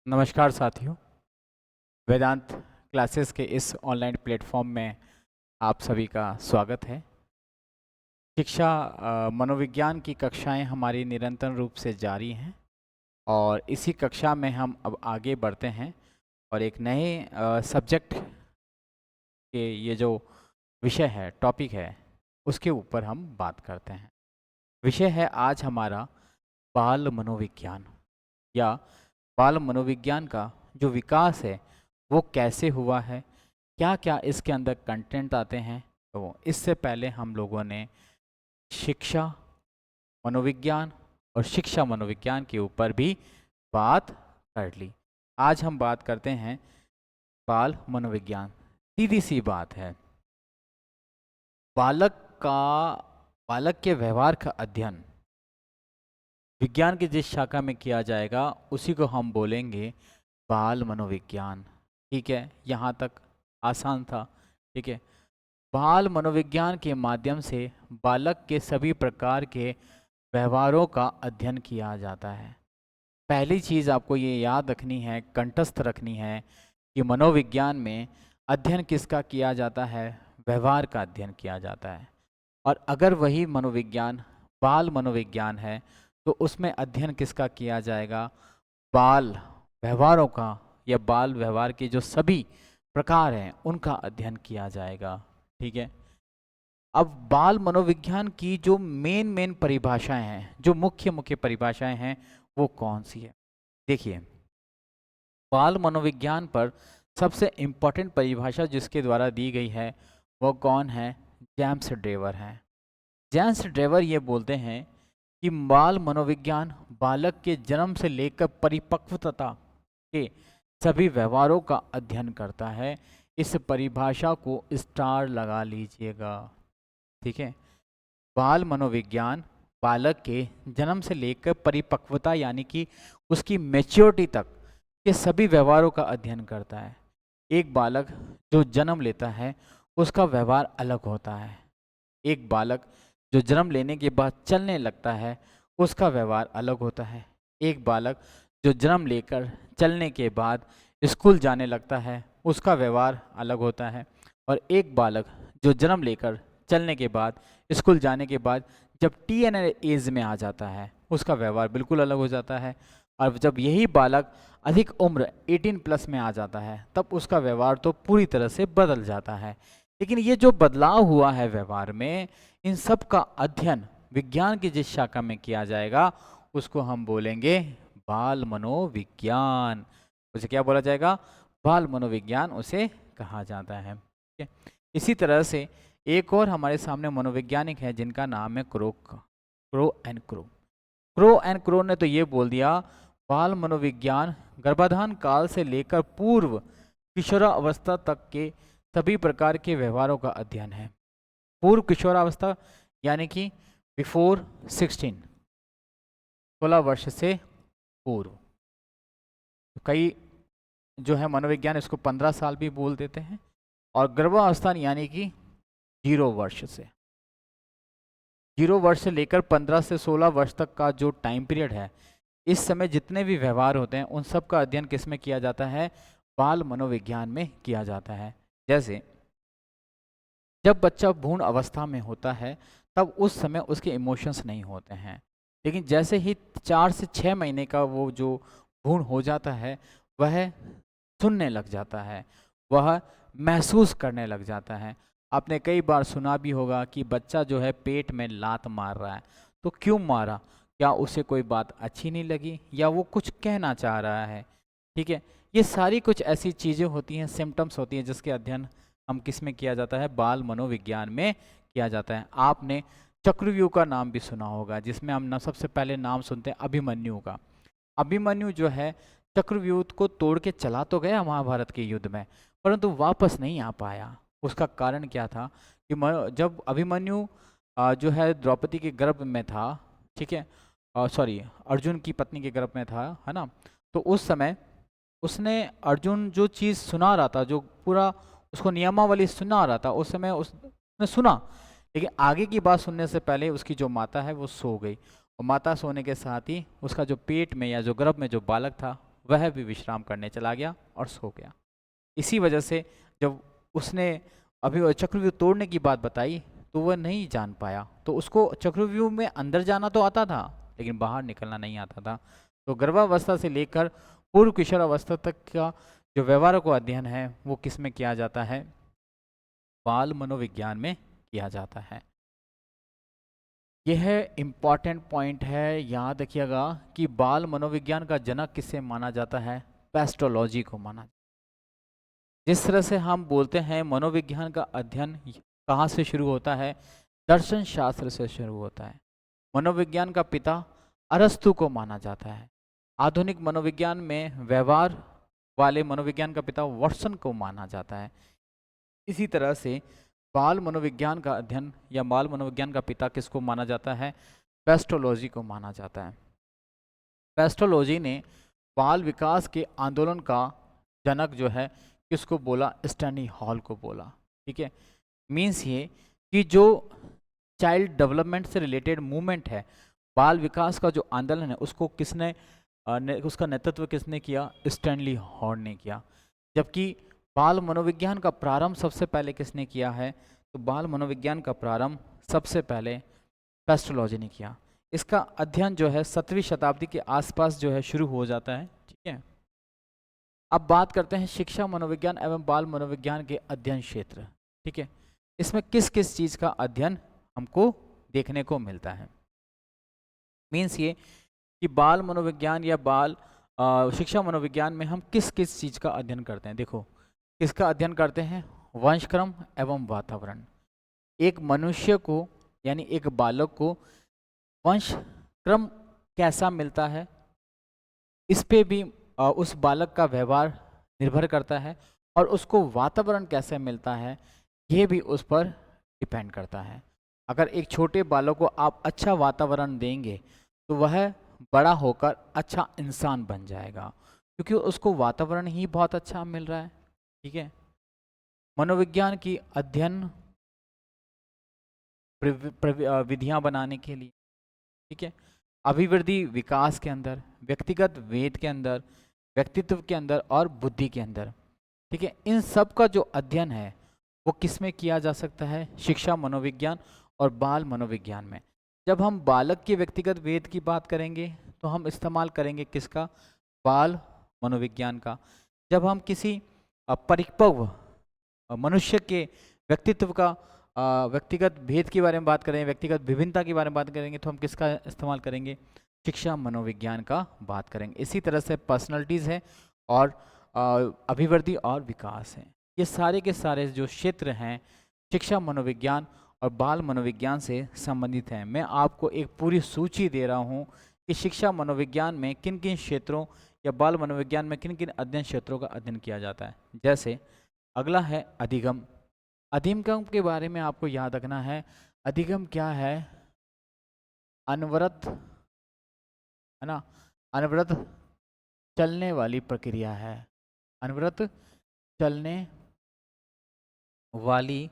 नमस्कार साथियों। वेदांत क्लासेस के इस ऑनलाइन प्लेटफॉर्म में आप सभी का स्वागत है। शिक्षा मनोविज्ञान की कक्षाएं हमारी निरंतर रूप से जारी हैं और इसी कक्षा में हम अब आगे बढ़ते हैं और एक नए सब्जेक्ट के ये जो विषय है, टॉपिक है, उसके ऊपर हम बात करते हैं। विषय है आज हमारा बाल मनोविज्ञान या बाल मनोविज्ञान का जो विकास है वो कैसे हुआ है, क्या क्या इसके अंदर कंटेंट आते हैं। तो इससे पहले हम लोगों ने शिक्षा मनोविज्ञान और शिक्षा मनोविज्ञान के ऊपर भी बात कर ली। आज हम बात करते हैं बाल मनोविज्ञान। सीधी सी बात है, बालक का बालक के व्यवहार का अध्ययन विज्ञान की जिस शाखा में किया जाएगा उसी को हम बोलेंगे बाल मनोविज्ञान। ठीक है, यहाँ तक आसान था। ठीक है, बाल मनोविज्ञान के माध्यम से बालक के सभी प्रकार के व्यवहारों का अध्ययन किया जाता है। पहली चीज़ आपको ये याद रखनी है, कंठस्थ रखनी है कि मनोविज्ञान में अध्ययन किसका किया जाता है? व्यवहार का अध्ययन किया जाता है। और अगर वही मनोविज्ञान बाल मनोविज्ञान है तो उसमें अध्ययन किसका किया जाएगा? बाल व्यवहारों का या बाल व्यवहार के जो सभी प्रकार हैं उनका अध्ययन किया जाएगा। ठीक है, अब बाल मनोविज्ञान की जो मेन परिभाषाएं हैं, जो मुख्य मुख्य परिभाषाएं हैं, वो कौन सी है? देखिए, बाल मनोविज्ञान पर सबसे इम्पोर्टेंट परिभाषा जिसके द्वारा दी गई है वो कौन है? जेम्स ड्रेवर हैं। जेम्स ड्रेवर ये बोलते हैं कि बाल मनोविज्ञान बालक के जन्म से लेकर परिपक्वता के सभी व्यवहारों का अध्ययन करता है। इस परिभाषा को स्टार लगा लीजिएगा। ठीक है, बाल मनोविज्ञान बालक के जन्म से लेकर परिपक्वता यानी कि उसकी मैच्योरिटी तक के सभी व्यवहारों का अध्ययन करता है। एक बालक जो जन्म लेता है उसका व्यवहार अलग होता है। एक बालक जो जन्म लेने के बाद चलने लगता है उसका व्यवहार अलग होता है। एक बालक जो जन्म लेकर चलने के बाद स्कूल जाने लगता है उसका व्यवहार अलग होता है। और एक बालक जो जन्म लेकर चलने के बाद स्कूल जाने के बाद जब टीनेज एज में आ जाता है उसका व्यवहार बिल्कुल अलग हो जाता है। और जब यही बालक अधिक उम्र 18 प्लस में आ जाता है तब उसका व्यवहार तो पूरी तरह से बदल जाता है। लेकिन ये जो बदलाव हुआ है व्यवहार में, इन सब का अध्ययन विज्ञान की जिस शाखा में किया जाएगा उसको हम बोलेंगे बाल मनोविज्ञान। उसे क्या बोला जाएगा? बाल मनोविज्ञान उसे कहा जाता है। ठीक है? इसी तरह से एक और हमारे सामने मनोवैज्ञानिक है जिनका नाम है crow and crow. Crow and crow ने तो ये बोल दिया, बाल मनोविज्ञान गर्भाधान काल से लेकर पूर्व किशोरावस्था तक के सभी प्रकार के व्यवहारों का अध्ययन है। पूर्व किशोरावस्था यानी कि बिफोर 16 वर्ष से पूर्व। कई जो है मनोविज्ञान इसको 15 साल भी बोल देते हैं। और गर्भावस्था यानी कि 0 वर्ष से लेकर 15 से 16 वर्ष तक का जो टाइम पीरियड है, इस समय जितने भी व्यवहार होते हैं उन सब का अध्ययन किस में किया जाता है? बाल मनोविज्ञान में किया जाता है। जैसे जब बच्चा भ्रूण अवस्था में होता है तब उस समय उसके इमोशंस नहीं होते हैं, लेकिन जैसे ही 4 से 6 महीने का वो जो भ्रूण हो जाता है वह सुनने लग जाता है, वह महसूस करने लग जाता है। आपने कई बार सुना भी होगा कि बच्चा जो है पेट में लात मार रहा है, तो क्यों मारा? क्या उसे कोई बात अच्छी नहीं लगी या वो कुछ कहना चाह रहा है? ठीक है, ये सारी कुछ ऐसी चीज़ें होती हैं, सिम्टम्स होती हैं जिसके अध्ययन हम किस में किया जाता है? बाल मनोविज्ञान में किया जाता है। आपने चक्रव्यूह का नाम भी सुना होगा, जिसमें हम ना सबसे पहले नाम सुनते हैं अभिमन्यु का। अभिमन्यु जो है चक्रव्यूह को तोड़ के चला तो गया महाभारत के युद्ध में, परंतु वापस नहीं आ पाया। उसका कारण क्या था कि जब अभिमन्यु जो है द्रौपदी के गर्भ में था, ठीक है, सॉरी अर्जुन की पत्नी के गर्भ में था, है ना, तो उस समय उसने अर्जुन जो चीज़ सुना रहा था, जो पूरा उसको नियमावली सुना रहा था, उस समय उसने सुना, लेकिन आगे की बात सुनने से पहले उसकी जो माता है वो सो गई। और माता सोने के साथ ही उसका जो पेट में या जो गर्भ में जो बालक था वह भी विश्राम करने चला गया और सो गया। इसी वजह से जब उसने अभी वो चक्रव्यूह तोड़ने की बात बताई तो वह नहीं जान पाया, तो उसको चक्रव्यूह में अंदर जाना तो आता था लेकिन बाहर निकलना नहीं आता था। तो गर्भावस्था से लेकर पूर्व किशोरावस्था तक का जो व्यवहारों का अध्ययन है वो किस में किया जाता है? बाल मनोविज्ञान में किया जाता है। यह इम्पॉर्टेंट पॉइंट है, याद रखिएगा कि बाल मनोविज्ञान का जनक किसे माना जाता है? पेस्टोलॉजी को माना। जिस तरह से हम बोलते हैं मनोविज्ञान का अध्ययन कहाँ से शुरू होता है? दर्शन शास्त्र से शुरू होता है। मनोविज्ञान का पिता अरस्तु को माना जाता है। आधुनिक मनोविज्ञान में व्यवहार वाले मनोविज्ञान का पिता वाटसन को माना जाता है। इसी तरह से बाल मनोविज्ञान का अध्ययन या बाल मनोविज्ञान का पिता किसको माना जाता है? पेस्टोलॉजी को माना जाता है। पेस्टोलॉजी ने बाल विकास के आंदोलन का जनक जो है किसको बोला? स्टैनी हॉल को बोला। ठीक है, मीन्स ये कि जो चाइल्ड डेवलपमेंट से रिलेटेड मूवमेंट है, बाल विकास का जो आंदोलन है, उसको किसने उसका नेतृत्व किसने किया? स्टैनली हॉल ने किया। जबकि बाल मनोविज्ञान का प्रारंभ सबसे पहले किसने किया है? तो बाल मनोविज्ञान का प्रारंभ सबसे पहले पेस्टोलॉजी ने किया। इसका अध्ययन जो है 7वीं शताब्दी के आसपास जो है शुरू हो जाता है। ठीक है, अब बात करते हैं शिक्षा मनोविज्ञान एवं बाल मनोविज्ञान के अध्ययन क्षेत्र। ठीक है, इसमें किस किस चीज़ का अध्ययन हमको देखने को मिलता है? मीन्स ये कि बाल मनोविज्ञान या बाल शिक्षा मनोविज्ञान में हम किस किस चीज़ का अध्ययन करते हैं? देखो, किसका अध्ययन करते हैं? वंशक्रम एवं वातावरण। एक मनुष्य को यानी एक बालक को वंश क्रम कैसा मिलता है, इस पे भी उस बालक का व्यवहार निर्भर करता है, और उसको वातावरण कैसे मिलता है ये भी उस पर डिपेंड करता है। अगर एक छोटे बालक को आप अच्छा वातावरण देंगे तो वह बड़ा होकर अच्छा इंसान बन जाएगा, क्योंकि उसको वातावरण ही बहुत अच्छा मिल रहा है। ठीक है, मनोविज्ञान की अध्ययन विधियां बनाने के लिए, ठीक है, अभिवृद्धि विकास के अंदर, व्यक्तिगत वेद के अंदर, व्यक्तित्व के अंदर और बुद्धि के अंदर, ठीक है, इन सब का जो अध्ययन है वो किस में किया जा सकता है? शिक्षा मनोविज्ञान और बाल मनोविज्ञान में। जब हम बालक के व्यक्तिगत वेद की बात करेंगे तो हम इस्तेमाल करेंगे किसका? बाल मनोविज्ञान का। जब हम किसी परिपक्व मनुष्य के व्यक्तित्व का व्यक्तिगत भेद के बारे में बात करें, व्यक्तिगत विभिन्नता के बारे में बात करेंगे तो हम किसका इस्तेमाल करेंगे? शिक्षा मनोविज्ञान का बात करेंगे। इसी तरह से पर्सनैलिटीज़ है और अभिवृद्धि और विकास है, ये सारे के सारे जो क्षेत्र हैं शिक्षा मनोविज्ञान और बाल मनोविज्ञान से संबंधित हैं। मैं आपको एक पूरी सूची दे रहा हूँ कि शिक्षा मनोविज्ञान में किन किन क्षेत्रों या बाल मनोविज्ञान में किन किन अध्ययन क्षेत्रों का अध्ययन किया जाता है। जैसे अगला है अधिगम। अधिगम के बारे में आपको याद रखना है, अधिगम क्या है? अनवरत, है ना, अनवरत चलने वाली प्रक्रिया है। अनवरत चलने वाली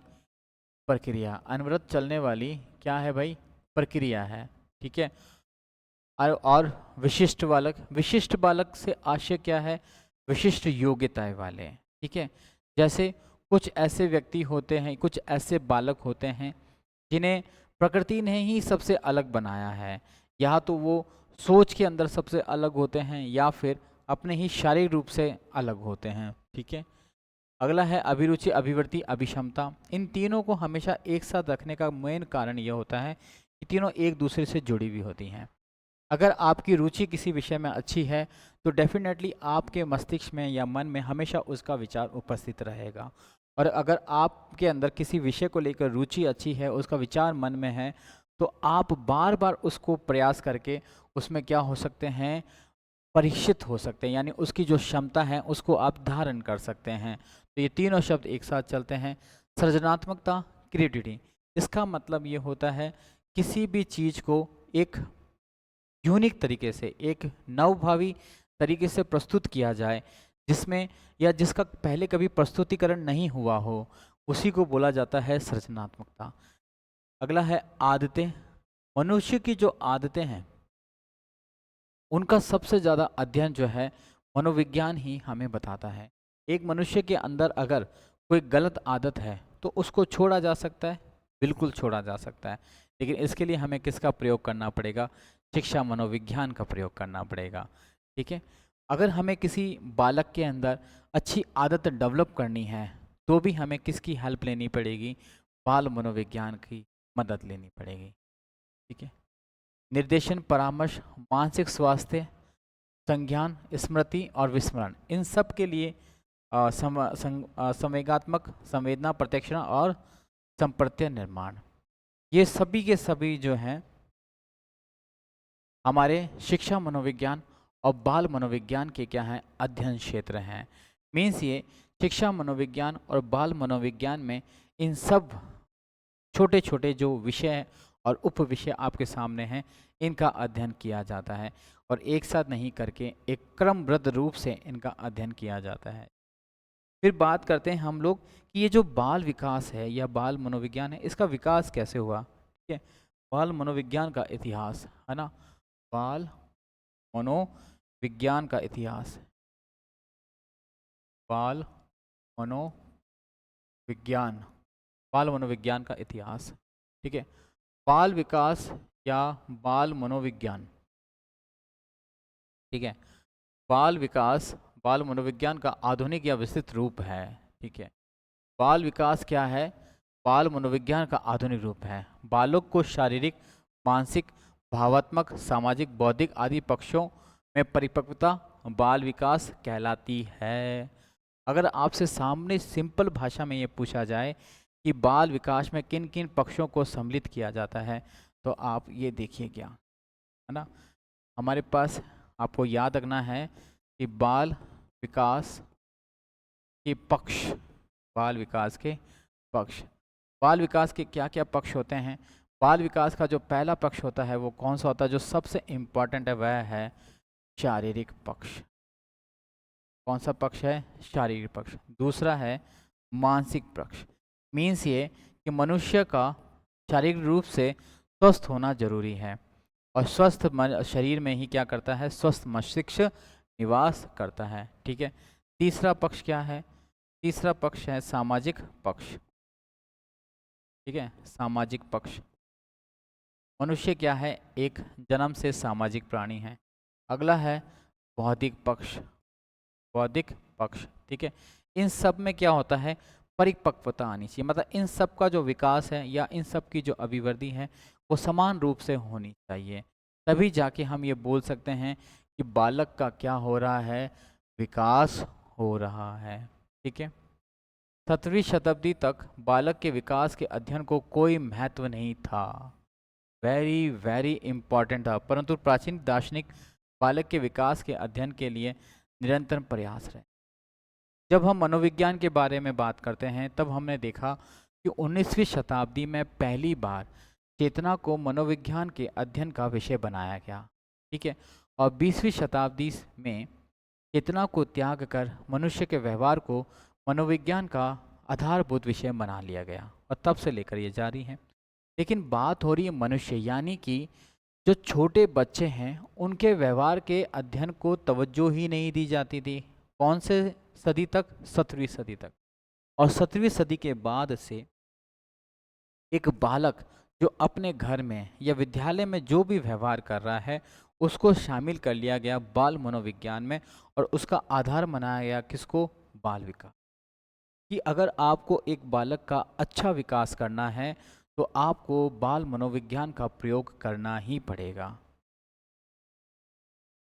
प्रक्रिया, अनवरत चलने वाली क्या है भाई? प्रक्रिया है। ठीक है, और विशिष्ट बालक, विशिष्ट बालक से आशय क्या है? विशिष्ट योग्यताएं वाले। ठीक है, जैसे कुछ ऐसे व्यक्ति होते हैं, कुछ ऐसे बालक होते हैं जिन्हें प्रकृति ने ही सबसे अलग बनाया है, या तो वो सोच के अंदर सबसे अलग होते हैं या फिर अपने ही शारीरिक रूप से अलग होते हैं। ठीक है, अगला है अभिरुचि, अभिवृत्ति, अभिक्षमता। इन तीनों को हमेशा एक साथ रखने का मेन कारण यह होता है कि तीनों एक दूसरे से जुड़ी हुई होती हैं। अगर आपकी रुचि किसी विषय में अच्छी है तो डेफिनेटली आपके मस्तिष्क में या मन में हमेशा उसका विचार उपस्थित रहेगा, और अगर आपके अंदर किसी विषय को लेकर रुचि अच्छी है, उसका विचार मन में है, तो आप बार बार उसको प्रयास करके उसमें क्या हो सकते हैं? परीक्षित हो सकते हैं, यानी उसकी जो क्षमता है उसको आप धारण कर सकते हैं। तो ये तीनों शब्द एक साथ चलते हैं। सृजनात्मकता, क्रिएटिविटी, इसका मतलब ये होता है किसी भी चीज़ को एक यूनिक तरीके से, एक नवभावी तरीके से प्रस्तुत किया जाए, जिसमें या जिसका पहले कभी प्रस्तुतिकरण नहीं हुआ हो, उसी को बोला जाता है सृजनात्मकता। अगला है आदतें। मनुष्य की जो आदतें हैं उनका सबसे ज़्यादा अध्ययन जो है मनोविज्ञान ही हमें बताता है। एक मनुष्य के अंदर अगर कोई गलत आदत है तो उसको छोड़ा जा सकता है, बिल्कुल छोड़ा जा सकता है। लेकिन इसके लिए हमें किसका प्रयोग करना पड़ेगा? शिक्षा मनोविज्ञान का प्रयोग करना पड़ेगा। ठीक है। अगर हमें किसी बालक के अंदर अच्छी आदत डेवलप करनी है तो भी हमें किसकी हेल्प लेनी पड़ेगी? बाल मनोविज्ञान की मदद लेनी पड़ेगी। ठीक है। निर्देशन, परामर्श, मानसिक स्वास्थ्य, संज्ञान, स्मृति और विस्मरण, इन सब के लिए संवेगात्मक संवेदना प्रत्यक्षण और संप्रत्य निर्माण, ये सभी के सभी जो हैं हमारे शिक्षा मनोविज्ञान और बाल मनोविज्ञान के क्या हैं? अध्ययन क्षेत्र हैं। मीन्स ये शिक्षा मनोविज्ञान और बाल मनोविज्ञान में इन सब छोटे छोटे जो विषय और उप विषय आपके सामने हैं, इनका अध्ययन किया जाता है और एक साथ नहीं करके एक क्रमबद्ध रूप से इनका अध्ययन किया जाता है। फिर बात करते हैं हम लोग कि ये जो बाल विकास है या बाल मनोविज्ञान है, इसका विकास कैसे हुआ? ठीक है। बाल मनोविज्ञान का इतिहास है ना, बाल मनोविज्ञान का इतिहास, बाल मनोविज्ञान, बाल मनोविज्ञान का इतिहास। ठीक है। बाल विकास या बाल मनोविज्ञान, ठीक है, बाल विकास बाल मनोविज्ञान का आधुनिक या विस्तृत रूप है। ठीक है। बाल विकास क्या है? बाल मनोविज्ञान का आधुनिक रूप है। बालक को शारीरिक, मानसिक, भावात्मक, सामाजिक, बौद्धिक आदि पक्षों में परिपक्वता बाल विकास कहलाती है। अगर आपसे सामने सिंपल भाषा में ये पूछा जाए कि बाल विकास में किन किन पक्षों को सम्मिलित किया जाता है, तो आप ये देखिए क्या है ना, हमारे पास आपको याद रखना है कि बाल विकास के पक्ष, बाल विकास के पक्ष, बाल विकास के क्या क्या पक्ष होते हैं? बाल विकास का जो पहला पक्ष होता है वो कौन सा होता है? जो सबसे इम्पॉर्टेंट है वह है शारीरिक पक्ष। कौन सा पक्ष है? शारीरिक पक्ष। दूसरा है मानसिक पक्ष। मीन्स ये कि मनुष्य का शारीरिक रूप से स्वस्थ होना जरूरी है और स्वस्थ शरीर में ही क्या करता है? स्वस्थ मस्तिष्क निवास करता है। ठीक है। तीसरा पक्ष क्या है? तीसरा पक्ष है सामाजिक पक्ष। ठीक है। सामाजिक पक्ष, मनुष्य क्या है? एक जन्म से सामाजिक प्राणी है। अगला है बौद्धिक पक्ष, बौद्धिक पक्ष। ठीक है। इन सब में क्या होता है? परिपक्वता आनी चाहिए, मतलब इन सब का जो विकास है या इन सब की जो अभिवृद्धि है वो समान रूप से होनी चाहिए, तभी जाके हम ये बोल सकते हैं कि बालक का क्या हो रहा है? विकास हो रहा है। ठीक है। 17वीं शताब्दी तक बालक के विकास के अध्ययन को कोई महत्व नहीं था, वेरी वेरी इंपॉर्टेंट था, परंतु प्राचीन दार्शनिक बालक के विकास के अध्ययन के लिए निरंतर प्रयास रहे। जब हम मनोविज्ञान के बारे में बात करते हैं तब हमने देखा कि 19वीं शताब्दी में पहली बार चेतना को मनोविज्ञान के अध्ययन का विषय बनाया गया। ठीक है। और 20वीं शताब्दी में चेतना को त्याग कर मनुष्य के व्यवहार को मनोविज्ञान का आधारभूत विषय बना लिया गया और तब से लेकर ये जारी है। लेकिन बात हो रही है मनुष्य, यानी कि जो छोटे बच्चे हैं उनके व्यवहार के अध्ययन को तवज्जो ही नहीं दी जाती थी। कौन से सदी तक? 17वीं सदी तक। और 17वीं सदी के बाद से एक बालक जो अपने घर में या विद्यालय में जो भी व्यवहार कर रहा है उसको शामिल कर लिया गया बाल मनोविज्ञान में और उसका आधार बनाया गया किसको? बाल विकास। कि अगर आपको एक बालक का अच्छा विकास करना है तो आपको बाल मनोविज्ञान का प्रयोग करना ही पड़ेगा।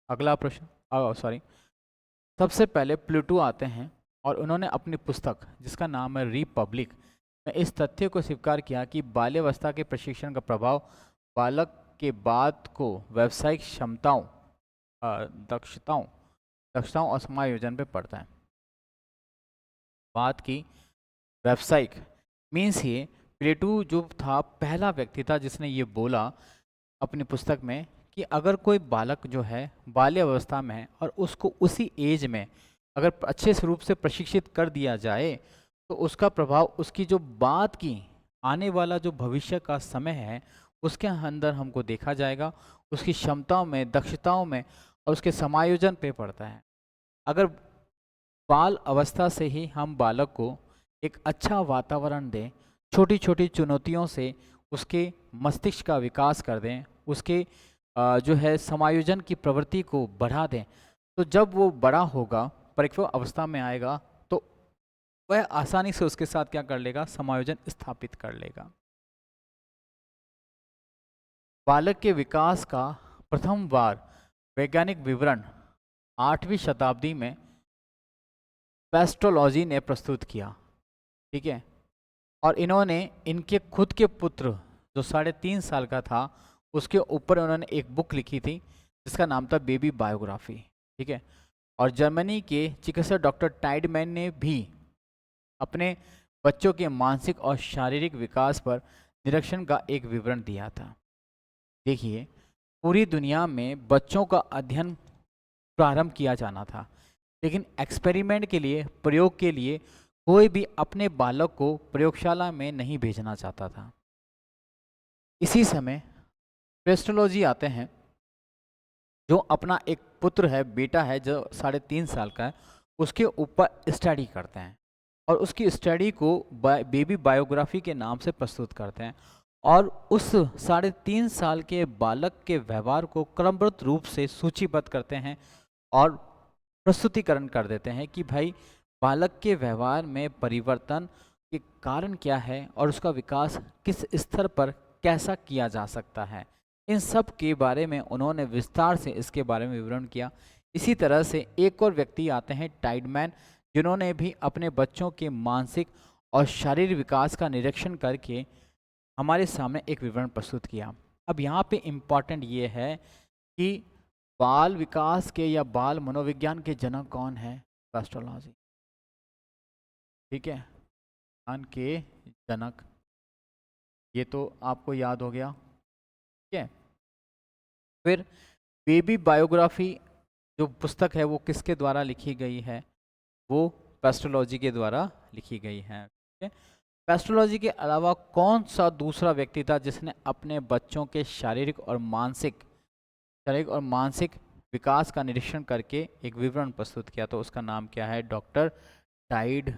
अगला प्रश्न, सॉरी, सबसे पहले प्लेटो आते हैं और उन्होंने अपनी पुस्तक जिसका नाम है रिपब्लिक में इस तथ्य को स्वीकार किया कि बाल्यावस्था के प्रशिक्षण का प्रभाव बालक के बाद को व्यावसायिक क्षमताओं, दक्षताओं दक्षताओं और समायोजन पे पड़ता है। बात की व्यावसायिक, मीन्स ये प्लेटो जो था पहला व्यक्ति था जिसने ये बोला अपनी पुस्तक में कि अगर कोई बालक जो है बाल्यावस्था में है और उसको उसी एज में अगर अच्छे से रूप से प्रशिक्षित कर दिया जाए तो उसका प्रभाव उसकी जो बाद की आने वाला जो भविष्य का समय है उसके अंदर हमको देखा जाएगा, उसकी क्षमताओं में, दक्षताओं में और उसके समायोजन पे पड़ता है। अगर बाल अवस्था से ही हम बालक को एक अच्छा वातावरण दें, छोटी छोटी चुनौतियों से उसके मस्तिष्क का विकास कर दें, उसके जो है समायोजन की प्रवृत्ति को बढ़ा दें, तो जब वो बड़ा होगा, परिपक्व अवस्था में आएगा, तो वह आसानी से उसके साथ क्या कर लेगा, समायोजन स्थापित कर लेगा। बालक के विकास का प्रथम बार वैज्ञानिक विवरण 8वीं शताब्दी में पेस्ट्रोलॉजी ने प्रस्तुत किया। ठीक है, और इन्होंने इनके खुद के पुत्र जो 3.5 साल का था, उसके ऊपर उन्होंने एक बुक लिखी थी जिसका नाम था बेबी बायोग्राफी। ठीक है, और जर्मनी के चिकित्सक डॉक्टर टाइडमैन ने भी अपने बच्चों के मानसिक और शारीरिक विकास पर निरीक्षण का एक विवरण दिया था। देखिए, पूरी दुनिया में बच्चों का अध्ययन प्रारंभ किया जाना था, लेकिन एक्सपेरिमेंट के लिए, प्रयोग के लिए कोई भी अपने बालक को प्रयोगशाला में नहीं भेजना चाहता था। इसी समय पेस्ट्रोलॉजी आते हैं, जो अपना एक पुत्र है, बेटा है जो 3.5 साल का है, उसके ऊपर स्टडी करते हैं और उसकी स्टडी को बेबी बायोग्राफी के नाम से प्रस्तुत करते हैं, और उस 3.5 साल के बालक के व्यवहार को क्रमबद्ध रूप से सूचीबद्ध करते हैं और प्रस्तुतिकरण कर देते हैं कि भाई बालक के व्यवहार में परिवर्तन के कारण क्या है और उसका विकास किस स्तर पर कैसा किया जा सकता है। इन सब के बारे में उन्होंने विस्तार से इसके बारे में विवरण किया। इसी तरह से एक और व्यक्ति आते हैं, टाइडमैन, जिन्होंने भी अपने बच्चों के मानसिक और शारीरिक विकास का निरीक्षण करके हमारे सामने एक विवरण प्रस्तुत किया। अब यहाँ पे इम्पॉर्टेंट ये है कि बाल विकास के या बाल मनोविज्ञान के जनक कौन है? पेस्ट्रोलॉजी। ठीक है, ज्ञान के जनक, ये तो आपको याद हो गया। ठीक है, फिर बेबी बायोग्राफी जो पुस्तक है वो किसके द्वारा लिखी गई है? वो पेस्ट्रोलॉजी के द्वारा लिखी गई है। ठीक है, पेस्ट्रोलॉजी के अलावा कौन सा दूसरा व्यक्ति था जिसने अपने बच्चों के शारीरिक और मानसिक विकास का निरीक्षण करके एक विवरण प्रस्तुत किया? तो उसका नाम क्या है? Doctor Tide.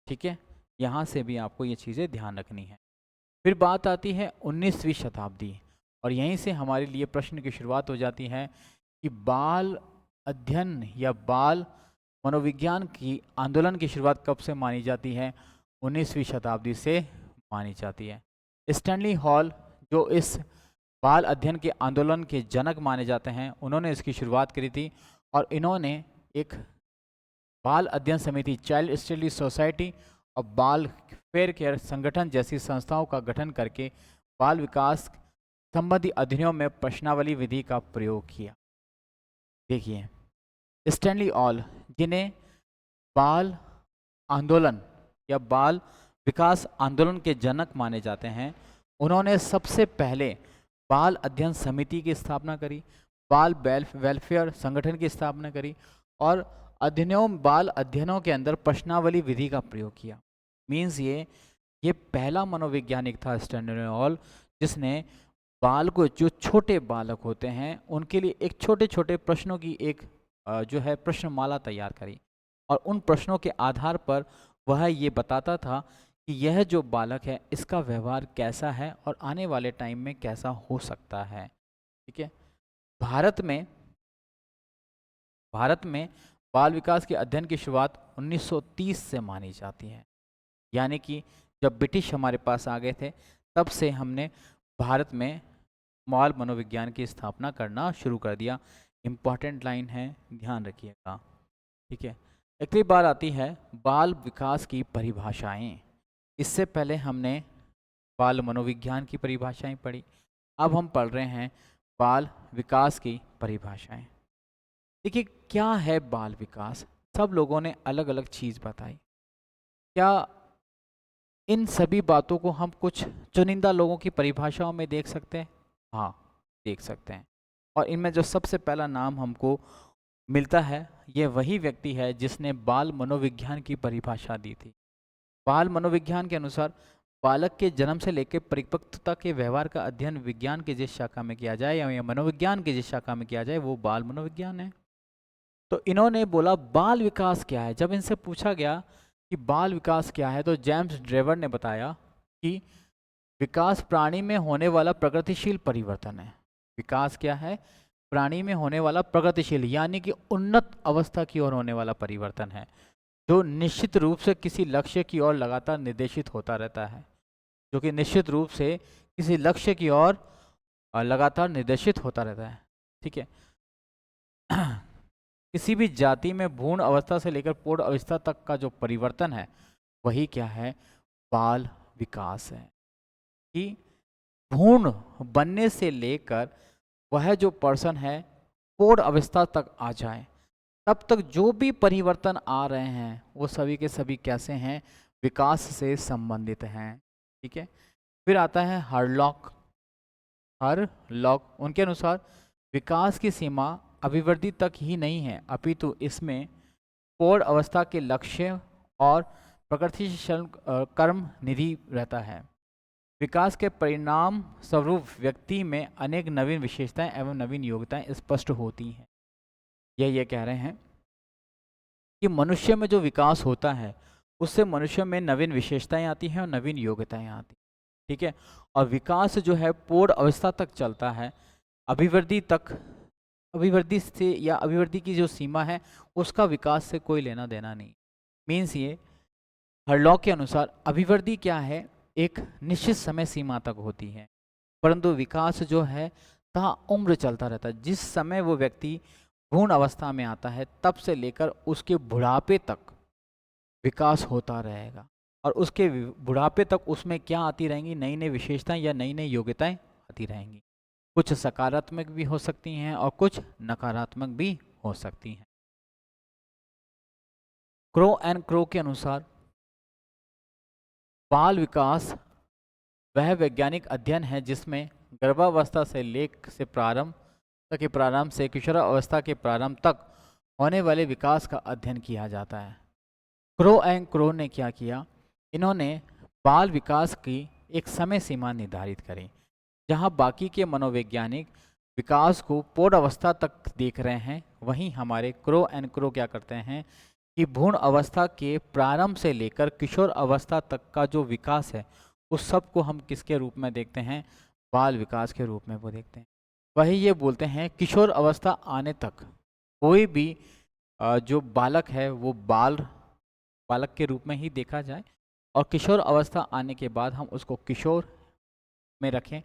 ठीक है, यहाँ से भी आपको ये चीज़ें ध्यान रखनी है। फिर बात आती है 19वीं शताब्दी, और यहीं से हमारे लिए प्रश्न की शुरुआत हो जाती है कि बाल अध्ययन या बाल मनोविज्ञान की आंदोलन की शुरुआत कब से मानी जाती है? 19वीं शताब्दी से मानी जाती है। स्टैनली हॉल, जो इस बाल अध्ययन के आंदोलन के जनक माने जाते हैं, उन्होंने इसकी शुरुआत करी थी, और इन्होंने एक बाल अध्ययन समिति, चाइल्ड स्टडी सोसाइटी और बाल फेयर केयर संगठन जैसी संस्थाओं का गठन करके बाल विकास संबंधी अधिनियम में प्रश्नावली विधि का प्रयोग किया। देखिए, स्टैनली हॉल, जिन्हें बाल आंदोलन या बाल विकास आंदोलन के जनक माने जाते हैं, उन्होंने सबसे पहले बाल अध्ययन समिति की स्थापना करी, बाल वेलफेयर संगठन की स्थापना करी, और अधिनियम बाल अध्ययनों के अंदर प्रश्नावली विधि का प्रयोग किया। मीन्स ये पहला मनोवैज्ञानिक था, स्टैनली हॉल, जिसने बाल को, जो छोटे बालक होते हैं, उनके लिए एक छोटे छोटे प्रश्नों की एक जो है प्रश्नमाला तैयार करी, और उन प्रश्नों के आधार पर वह ये बताता था कि यह जो बालक है इसका व्यवहार कैसा है और आने वाले टाइम में कैसा हो सकता है। ठीक है, भारत में बाल विकास के अध्ययन की शुरुआत 1930 से मानी जाती है, यानी कि जब ब्रिटिश हमारे पास आ गए थे, तब से हमने भारत में बाल मनोविज्ञान की स्थापना करना शुरू कर दिया। इम्पॉर्टेंट लाइन है, ध्यान रखिएगा। ठीक है, अगली बार आती है बाल विकास की परिभाषाएं। इससे पहले हमने बाल मनोविज्ञान की परिभाषाएं पढ़ी, अब हम पढ़ रहे हैं बाल विकास की परिभाषाएं। देखिए, क्या है बाल विकास? सब लोगों ने अलग अलग चीज़ बताई। क्या इन सभी बातों को हम कुछ चुनिंदा लोगों की परिभाषाओं में देख सकते हैं? हाँ, देख सकते हैं। और इनमें जो सबसे पहला नाम हमको मिलता है, ये वही व्यक्ति है जिसने बाल मनोविज्ञान की परिभाषा दी थी। बाल मनोविज्ञान के अनुसार बालक के जन्म से लेकर परिपक्वता के व्यवहार का अध्ययन विज्ञान की जिस शाखा में किया जाए या मनोविज्ञान की जिस शाखा में किया जाए, वो बाल मनोविज्ञान है। तो इन्होंने बोला बाल विकास क्या है। जब इनसे पूछा गया कि बाल विकास क्या है, तो जेम्स ड्रेवर ने बताया कि विकास प्राणी में होने वाला प्रगतिशील परिवर्तन है। विकास क्या है? प्राणी में होने वाला प्रगतिशील यानी कि उन्नत अवस्था की ओर होने वाला परिवर्तन है, जो निश्चित रूप से किसी लक्ष्य की ओर लगातार निर्देशित होता रहता है। जो कि निश्चित रूप से किसी लक्ष्य की ओर लगातार निर्देशित होता रहता है। ठीक है। किसी भी जाति में भ्रूण अवस्था से लेकर प्रौढ़ अवस्था तक का जो परिवर्तन है वही क्या है? बाल विकास है। कि भ्रूण बनने से लेकर वह जो पर्सन है प्रौढ़ अवस्था तक आ जाए, तब तक जो भी परिवर्तन आ रहे हैं वो सभी के सभी कैसे हैं? विकास से संबंधित हैं। ठीक है। फिर आता है हरलॉक। उनके अनुसार विकास की सीमा अभिवृद्धि तक ही नहीं है, अपितु इसमें प्रौढ़ अवस्था के लक्ष्य और प्रगतिशील कर्म निधि रहता है। विकास के परिणाम स्वरूप व्यक्ति में अनेक नवीन विशेषताएं एवं नवीन योग्यताएं स्पष्ट होती हैं। ये कह रहे हैं कि मनुष्य में जो विकास होता है उससे मनुष्य में नवीन विशेषताएं आती हैं और नवीन योग्यताएं आती हैं। ठीक है। और विकास जो है प्रौढ़ अवस्था तक चलता है, अभिवृद्धि तक, अभिवृद्धि से या अभिवृद्धि की जो सीमा है उसका विकास से कोई लेना देना नहीं। मीन्स ये हरलॉक के अनुसार अभिवृद्धि क्या है? एक निश्चित समय सीमा तक होती है, परंतु विकास जो है ताउम्र चलता रहता है। जिस समय वो व्यक्ति भ्रूण अवस्था में आता है तब से लेकर उसके बुढ़ापे तक विकास होता रहेगा, और उसके बुढ़ापे तक उसमें क्या आती रहेंगी? नई नई विशेषताएं या नई नई योग्यताएं आती रहेंगी। कुछ सकारात्मक भी हो सकती हैं और कुछ नकारात्मक भी हो सकती हैं। क्रो एंड क्रो के अनुसार बाल विकास वह वैज्ञानिक अध्ययन है जिसमें गर्भावस्था से प्रारंभ से किशोरावस्था के प्रारंभ तक होने वाले विकास का अध्ययन किया जाता है। क्रो एंड क्रो ने क्या किया? इन्होंने बाल विकास की एक समय सीमा निर्धारित करी। जहां बाकी के मनोवैज्ञानिक विकास को प्रौढ़ अवस्था तक देख रहे हैं, वहीं हमारे क्रो एंड क्रो क्या करते हैं कि भ्रूण अवस्था के प्रारंभ से लेकर किशोर अवस्था तक का जो विकास है उस सब को हम किसके रूप में देखते हैं? बाल विकास के रूप में वो देखते हैं। वही ये बोलते हैं किशोर अवस्था आने तक कोई भी जो बालक है वो बालक के रूप में ही देखा जाए, और किशोर अवस्था आने के बाद हम उसको किशोर में रखें,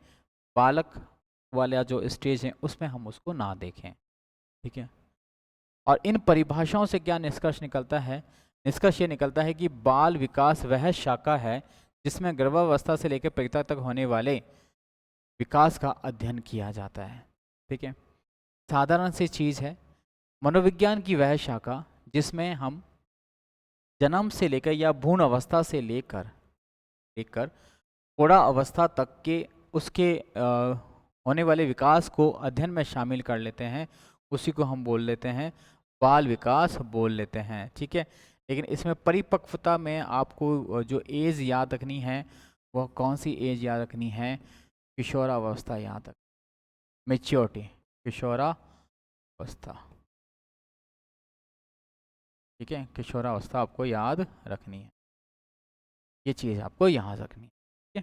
बालक वाला जो स्टेज है उसमें हम उसको ना देखें। ठीक है। और इन परिभाषाओं से क्या निष्कर्ष निकलता है? निष्कर्ष ये निकलता है कि बाल विकास वह शाखा है जिसमें गर्भावस्था से लेकर प्रौढ़ता तक होने वाले विकास का अध्ययन किया जाता है। ठीक है। साधारण सी चीज़ है, मनोविज्ञान की वह शाखा जिसमें हम जन्म से लेकर या भ्रूण अवस्था से लेकर प्रौढ़ा अवस्था तक के उसके होने वाले विकास को अध्ययन में शामिल कर लेते हैं, उसी को हम बोल लेते हैं बाल विकास बोल लेते हैं। ठीक है। लेकिन इसमें परिपक्वता में आपको जो एज याद रखनी है वह कौन सी एज याद रखनी है? किशोरावस्था याद रख, मेच्योरिटी, किशोरावस्था। ठीक है। किशोरावस्था आपको याद रखनी है, ये चीज़ आपको यहाँ रखनी है। ठीक है।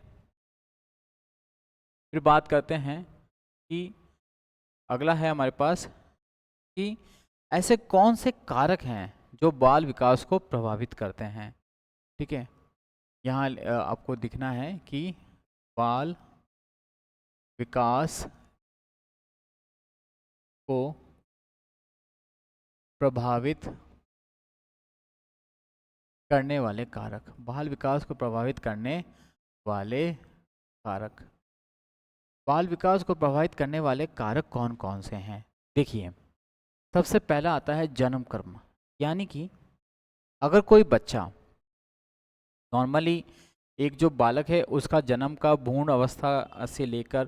फिर बात करते हैं कि अगला है हमारे पास कि ऐसे कौन से कारक हैं जो बाल विकास को प्रभावित करते हैं। ठीक है। यहाँ आपको दिखना है कि बाल विकास को प्रभावित करने वाले कारक, बाल विकास को प्रभावित करने वाले कारक, बाल विकास को प्रभावित करने वाले कारक कौन कौन से हैं? देखिए, सबसे पहला आता है जन्म कर्म। यानी कि अगर कोई बच्चा, नॉर्मली एक जो बालक है उसका जन्म का भ्रूण अवस्था से लेकर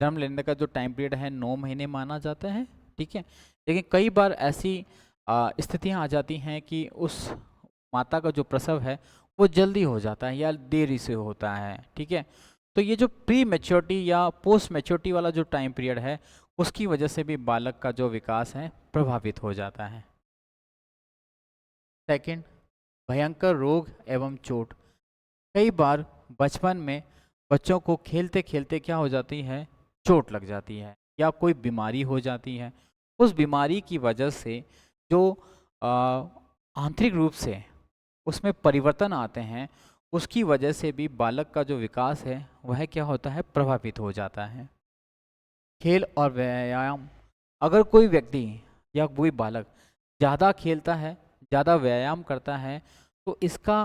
जन्म लेने का जो टाइम पीरियड है 9 महीने माना जाता है। ठीक है। लेकिन कई बार ऐसी स्थितियां आ जाती हैं कि उस माता का जो प्रसव है वो जल्दी हो जाता है या देरी से होता है। ठीक है। तो ये जो प्री मैच्योरिटी या पोस्ट मैच्योरिटी वाला जो टाइम पीरियड है उसकी वजह से भी बालक का जो विकास है प्रभावित हो जाता है। सेकंड, भयंकर रोग एवं चोट। कई बार बचपन में बच्चों को खेलते खेलते क्या हो जाती है, चोट लग जाती है या कोई बीमारी हो जाती है। उस बीमारी की वजह से जो आ, आंतरिक रूप से उसमें परिवर्तन आते हैं, उसकी वजह से भी बालक का जो विकास है वह क्या होता है, प्रभावित हो जाता है। खेल और व्यायाम। अगर कोई व्यक्ति या कोई बालक ज़्यादा खेलता है, ज़्यादा व्यायाम करता है, तो इसका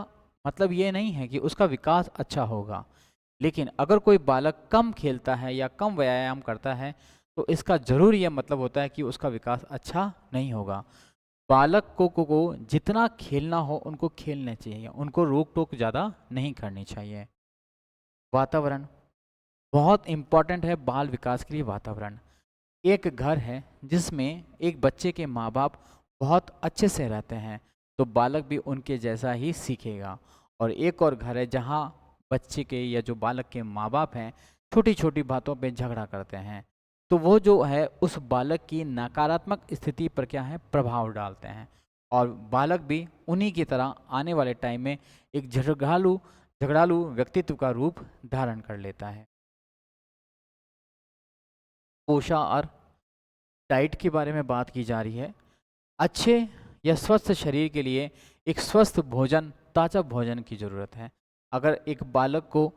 मतलब ये नहीं है कि उसका विकास अच्छा होगा। लेकिन अगर कोई बालक कम खेलता है या कम व्यायाम करता है, तो इसका ज़रूर यह मतलब होता है कि उसका विकास अच्छा नहीं होगा। बालक को जितना खेलना हो उनको खेलने चाहिए, उनको रोक टोक ज़्यादा नहीं करनी चाहिए। वातावरण बहुत इम्पॉर्टेंट है बाल विकास के लिए। वातावरण, एक घर है जिसमें एक बच्चे के माँ बाप बहुत अच्छे से रहते हैं, तो बालक भी उनके जैसा ही सीखेगा। और एक और घर है जहाँ बच्चे के या जो बालक के माँ बाप हैं छोटी छोटी बातों पे झगड़ा करते हैं, तो वो जो है उस बालक की नकारात्मक स्थिति पर क्या है, प्रभाव डालते हैं। और बालक भी उन्हीं की तरह आने वाले टाइम में एक झगड़ालू व्यक्तित्व का रूप धारण कर लेता है। पोषण और डाइट के बारे में बात की जा रही है। अच्छे या स्वस्थ शरीर के लिए एक स्वस्थ भोजन, ताज़ा भोजन की ज़रूरत है। अगर एक बालक को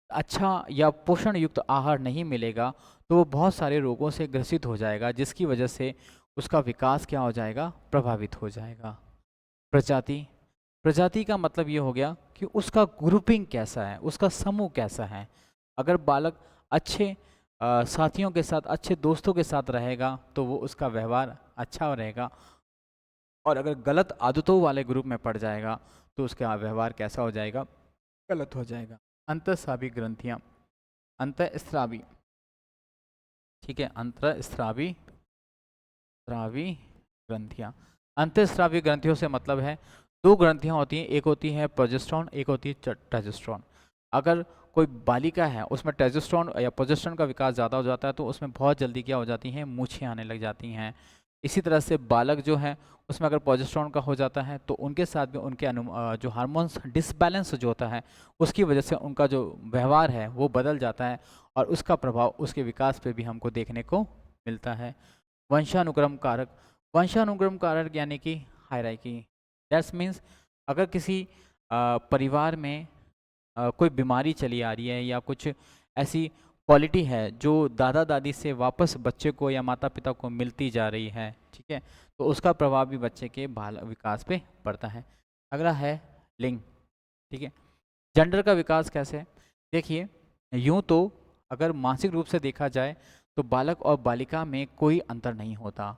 अच्छा या पोषण युक्त आहार नहीं मिलेगा, तो वो बहुत सारे रोगों से ग्रसित हो जाएगा, जिसकी वजह से उसका विकास क्या हो जाएगा, प्रभावित हो जाएगा। प्रजाति, प्रजाति का मतलब ये हो गया कि उसका ग्रुपिंग कैसा है, उसका समूह कैसा है। अगर बालक अच्छे साथियों के साथ, अच्छे दोस्तों के साथ रहेगा, तो वो उसका व्यवहार अच्छा रहेगा। और अगर गलत आदतों वाले ग्रुप में पड़ जाएगा, तो उसका व्यवहार कैसा हो जाएगा, गलत हो जाएगा। अंतःस्रावी ग्रंथियाँ, अंतःस्रावी, ठीक है, अंतःस्रावी स्रावी ग्रंथियाँ। अंतःस्रावी ग्रंथियों से मतलब है, दो ग्रंथियाँ होती हैं, एक होती है प्रोजेस्टेरॉन, एक होती है टेस्टोस्टेरोन। अगर कोई बालिका है उसमें टेस्टोस्टेरोन या प्रोजेस्टेरॉन का विकास ज़्यादा हो जाता है, तो उसमें बहुत जल्दी क्या हो जाती हैं, मूछें आने लग जाती हैं। इसी तरह से बालक जो है उसमें अगर प्रोजेस्टेरॉन का हो जाता है, तो उनके साथ भी उनके जो हार्मोन्स डिसबैलेंस जो होता है, उसकी वजह से उनका जो व्यवहार है वो बदल जाता है, और उसका प्रभाव उसके विकास पे भी हमको देखने को मिलता है। वंशानुक्रम कारक, वंशानुक्रम कारक यानी कि हायरार्की। दैट्स मीन्स अगर किसी परिवार में कोई बीमारी चली आ रही है या कुछ ऐसी क्वालिटी है जो दादा दादी से वापस बच्चे को या माता पिता को मिलती जा रही है, ठीक है, तो उसका प्रभाव भी बच्चे के बाल विकास पे पड़ता है। अगला है लिंग, ठीक है। जेंडर का विकास कैसे, देखिए, यूं तो अगर मानसिक रूप से देखा जाए तो बालक और बालिका में कोई अंतर नहीं होता,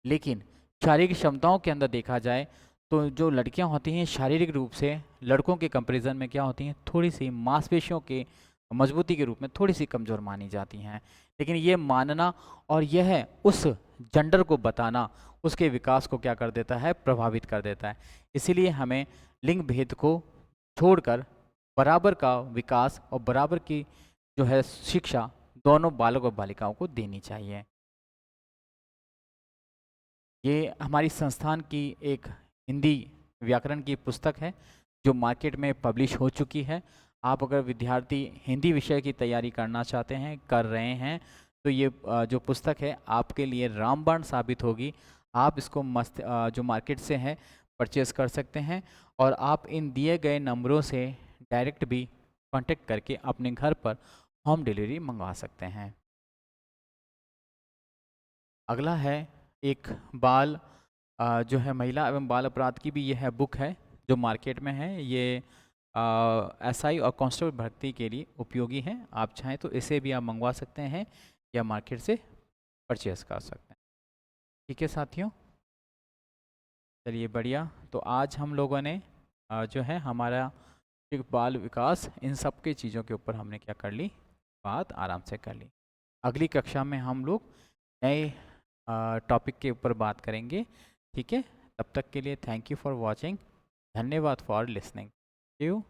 लेकिन शारीरिक क्षमताओं के अंदर देखा जाए तो जो लड़कियां होती हैं शारीरिक रूप से लड़कों के कंपैरिजन में क्या होती हैं, थोड़ी सी मांसपेशियों के मजबूती के रूप में थोड़ी सी कमज़ोर मानी जाती हैं। लेकिन ये मानना और यह उस जेंडर को बताना उसके विकास को क्या कर देता है, प्रभावित कर देता है। इसीलिए हमें लिंग भेद को छोड़कर बराबर का विकास और बराबर की जो है शिक्षा दोनों बालक और बालिकाओं को देनी चाहिए। ये हमारी संस्थान की एक हिंदी व्याकरण की पुस्तक है जो मार्केट में पब्लिश हो चुकी है। आप अगर विद्यार्थी हिंदी विषय की तैयारी करना चाहते हैं, कर रहे हैं, तो ये जो पुस्तक है आपके लिए रामबाण साबित होगी। आप इसको मस्त जो मार्केट से है परचेज़ कर सकते हैं, और आप इन दिए गए नंबरों से डायरेक्ट भी कांटेक्ट करके अपने घर पर होम डिलीवरी मंगवा सकते हैं। अगला है एक बाल जो है महिला एवं बाल अपराध की भी यह है बुक है जो मार्केट में है। ये एसआई और कांस्टेबल भर्ती के लिए उपयोगी है। आप चाहें तो इसे भी आप मंगवा सकते हैं या मार्केट से परचेस कर सकते हैं। ठीक है साथियों, चलिए बढ़िया। तो आज हम लोगों ने जो है हमारा एक बाल विकास, इन सब की चीज़ों के ऊपर हमने क्या कर ली, बात आराम से कर ली। अगली कक्षा में हम लोग नए टॉपिक के ऊपर बात करेंगे। ठीक है, तब तक के लिए थैंक यू फॉर वॉचिंग, धन्यवाद फॉर लिसनिंग यू।